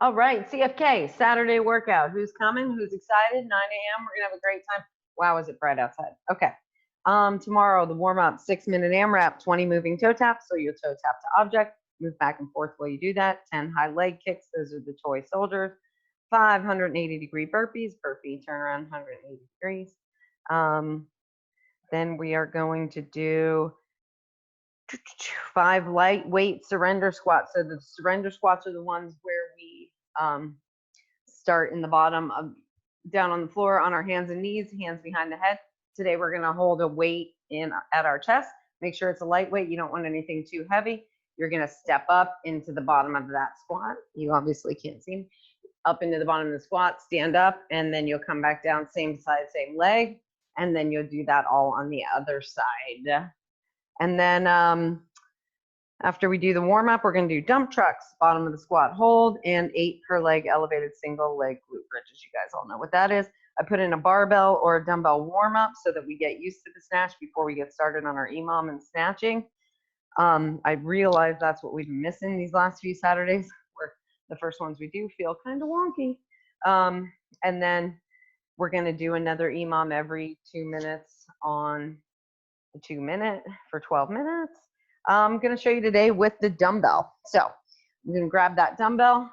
All right, CFK, Saturday workout. Who's coming? Who's excited? 9 a.m. We're gonna have a great time. Wow, is it bright outside? Okay. Tomorrow, the warm-up, 6-minute AMRAP, 20 moving toe taps. So you'll toe tap to object, move back and forth while you do that. 10 high leg kicks. Those are the toy soldiers. 580-degree burpees. Burpee turn around 180 degrees. Then we are going to do 5 lightweight surrender squats. So the surrender squats are the ones where we start in the bottom of down on the floor on our hands and knees, hands behind the head. Today we're going to hold a weight in at our chest. Make sure it's a lightweight. You don't want anything too heavy. You're going to step up into the bottom of that squat. You obviously can't see me. Up into the bottom of the squat, stand up, and then you'll come back down, same side, same leg, and then you'll do that all on the other side. And then after we do the warm-up, we're going to do dump trucks, bottom of the squat hold, and 8 per leg elevated single leg glute bridges. You guys all know what that is. I put in a barbell or a dumbbell warm-up so that we get used to the snatch before we get started on our EMOM and snatching. I realize that's what we've been missing these last few Saturdays, where the first ones we do feel kind of wonky. And then we're going to do another EMOM every 2 minutes on the 2 minute for 12 minutes. I'm going to show you today with the dumbbell. So I'm going to grab that dumbbell.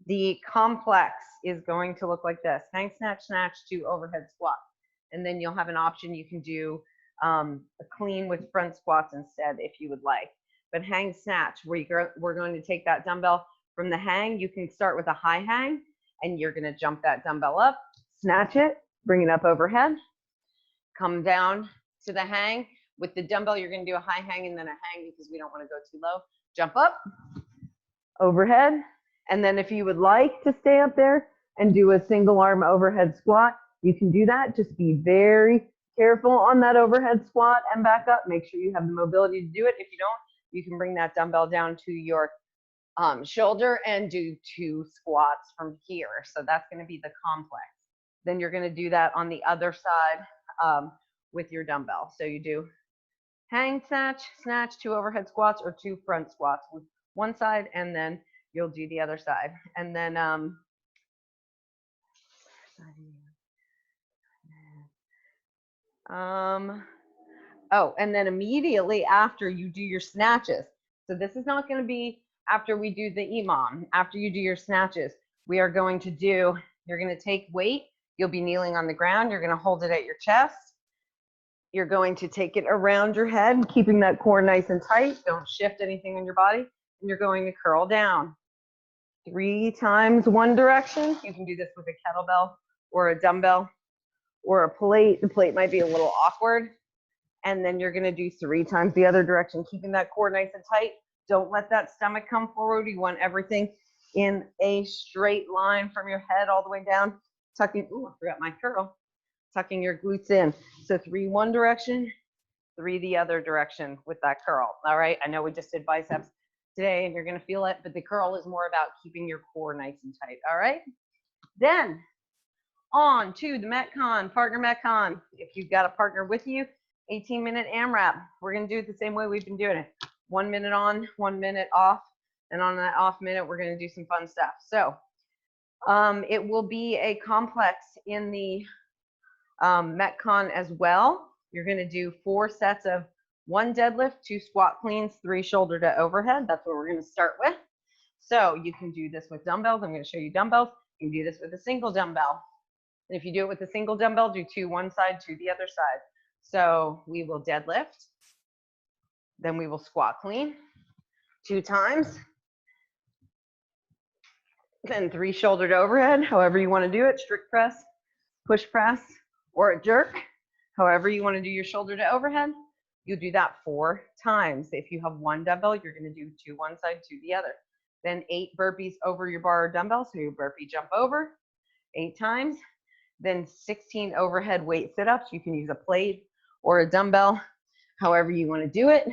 The complex is going to look like this: hang, snatch, snatch to overhead squat. And then you'll have an option. You can do a clean with front squats instead if you would like. But hang, snatch, we're going to take that dumbbell from the hang. You can start with a high hang, and you're going to jump that dumbbell up, snatch it, bring it up overhead, come down to the hang. With the dumbbell, you're going to do a high hang and then a hang because we don't want to go too low. Jump up, overhead, and then if you would like to stay up there and do a single arm overhead squat, you can do that. Just be very careful on that overhead squat and back up. Make sure you have the mobility to do it. If you don't, you can bring that dumbbell down to your shoulder and do 2 squats from here. So that's going to be the complex. Then you're going to do that on the other side with your dumbbell. So you do hang, snatch, snatch, 2 overhead squats or 2 front squats with one side, and then you'll do the other side. And then and then immediately after you do your snatches. So this is not going to be after we do the EMOM. After you do your snatches, we are going to do, you're going to take weight. You'll be kneeling on the ground. You're going to hold it at your chest. You're going to take it around your head, keeping that core nice and tight. Don't shift anything in your body. And you're going to curl down 3 times one direction. You can do this with a kettlebell or a dumbbell or a plate. The plate might be a little awkward. And then you're going to do 3 times the other direction, keeping that core nice and tight. Don't let that stomach come forward. You want everything in a straight line from your head all the way down. Tucking, ooh, I forgot my curl. Tucking your glutes in. So 3 one direction, 3 the other direction with that curl. All right, I know we just did biceps today and you're going to feel it, but the curl is more about keeping your core nice and tight. All right, then on to the Metcon, partner Metcon. If you've got a partner with you, 18-minute AMRAP. We're going to do it the same way we've been doing it. 1 minute on, 1 minute off, and on that off minute, we're going to do some fun stuff. So it will be a complex in the Metcon as well. You're going to do 4 sets of 1 deadlift, 2 squat cleans, 3 shoulder to overhead. That's what we're going to start with. So you can do this with dumbbells. I'm going to show you dumbbells. You can do this with a single dumbbell. And if you do it with a single dumbbell, do 2 one side, 2 the other side. So we will deadlift. Then we will squat clean 2 times. Then 3 shoulder to overhead, however you want to do it. Strict press, push press, or a jerk. However you want to do your shoulder to overhead. You'll do that 4 times. If you have 1 dumbbell, you're going to do 2 one side, 2 the other. Then 8 burpees over your bar or dumbbell. So you burpee jump over 8 times. Then 16 overhead weight sit-ups. You can use a plate or a dumbbell, however you want to do it.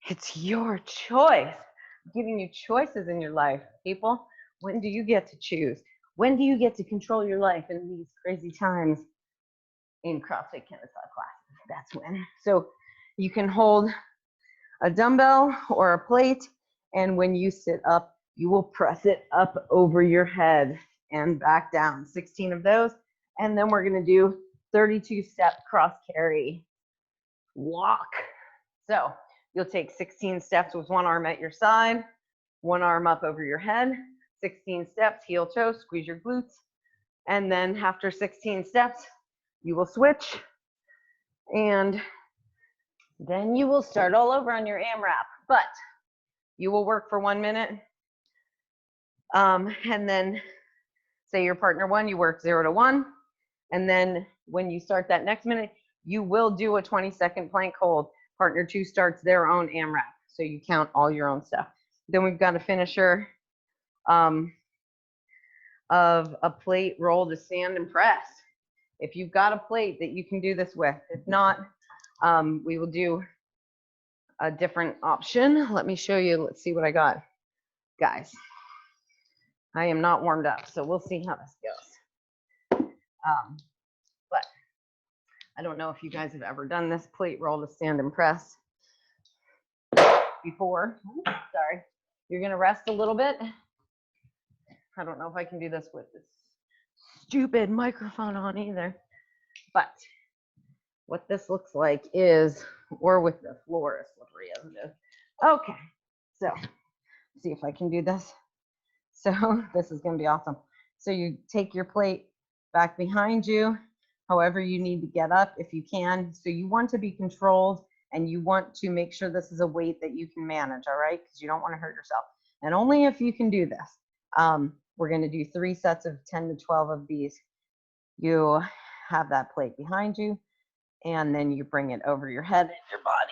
It's your choice. I'm giving you choices in your life, people. When do you get to choose? When do you get to control your life in these crazy times? In CrossFit Kennesaw classes, that's when. So you can hold a dumbbell or a plate, and when you sit up, You will press it up over your head and back down. 16 of those. And then we're going to do 32-step cross carry walk. So you'll take 16 steps with one arm at your side, one arm up over your head, 16 steps, heel toe, squeeze your glutes. And then after 16 steps, you will switch. And then you will start all over on your AMRAP. But you will work for 1 minute. And then say your partner 1, you work 0 to 1. And then when you start that next minute, you will do a 20-second plank hold. Partner 2 starts their own AMRAP. So you count all your own stuff. Then we've got a finisher of a plate roll to stand and press. If you've got a plate that you can do this with, if not, we will do a different option. Let me show you. Let's see what I got. Guys, I am not warmed up, so we'll see how this goes. But I don't know if you guys have ever done this plate roll to stand and press before. Sorry. You're going to rest a little bit. I don't know if I can do this with this stupid microphone on either. But what this looks like is, or with the floor as slippery as it is. Okay, so see if I can do this. So this is going to be awesome. So you take your plate back behind you, however you need to get up if you can. So you want to be controlled and you want to make sure this is a weight that you can manage, all right? Because you don't want to hurt yourself. And only if you can do this. We're going to do 3 sets of 10 to 12 of these. You have that plate behind you, and then you bring it over your head and your body,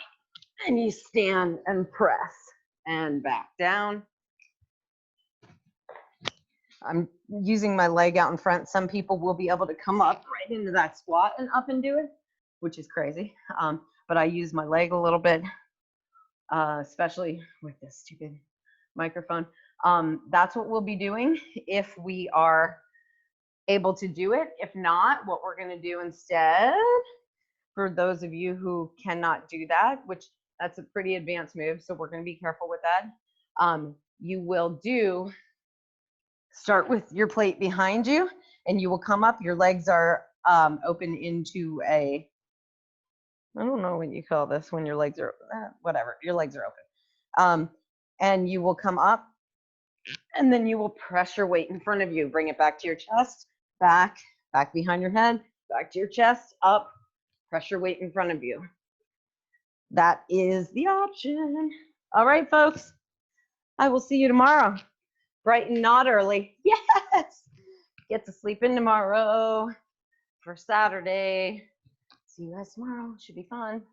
and you stand and press and back down. I'm using my leg out in front. Some people will be able to come up right into that squat and up and do it, which is crazy. But I use my leg a little bit, especially with this stupid microphone. That's what we'll be doing if we are able to do it. If not, what we're going to do instead, for those of you who cannot do that, which that's a pretty advanced move, so we're going to be careful with that. You will start with your plate behind you, and you will come up. Your legs are open into a, I don't know what you call this when your legs are, whatever, your legs are open. And you will come up, and then you will press your weight in front of you. Bring it back to your chest, back behind your head, back to your chest, up, press your weight in front of you. That is the option. All right, folks. I will see you tomorrow. Bright and not early. Yes. Get to sleep in tomorrow for Saturday. See you guys tomorrow. Should be fun.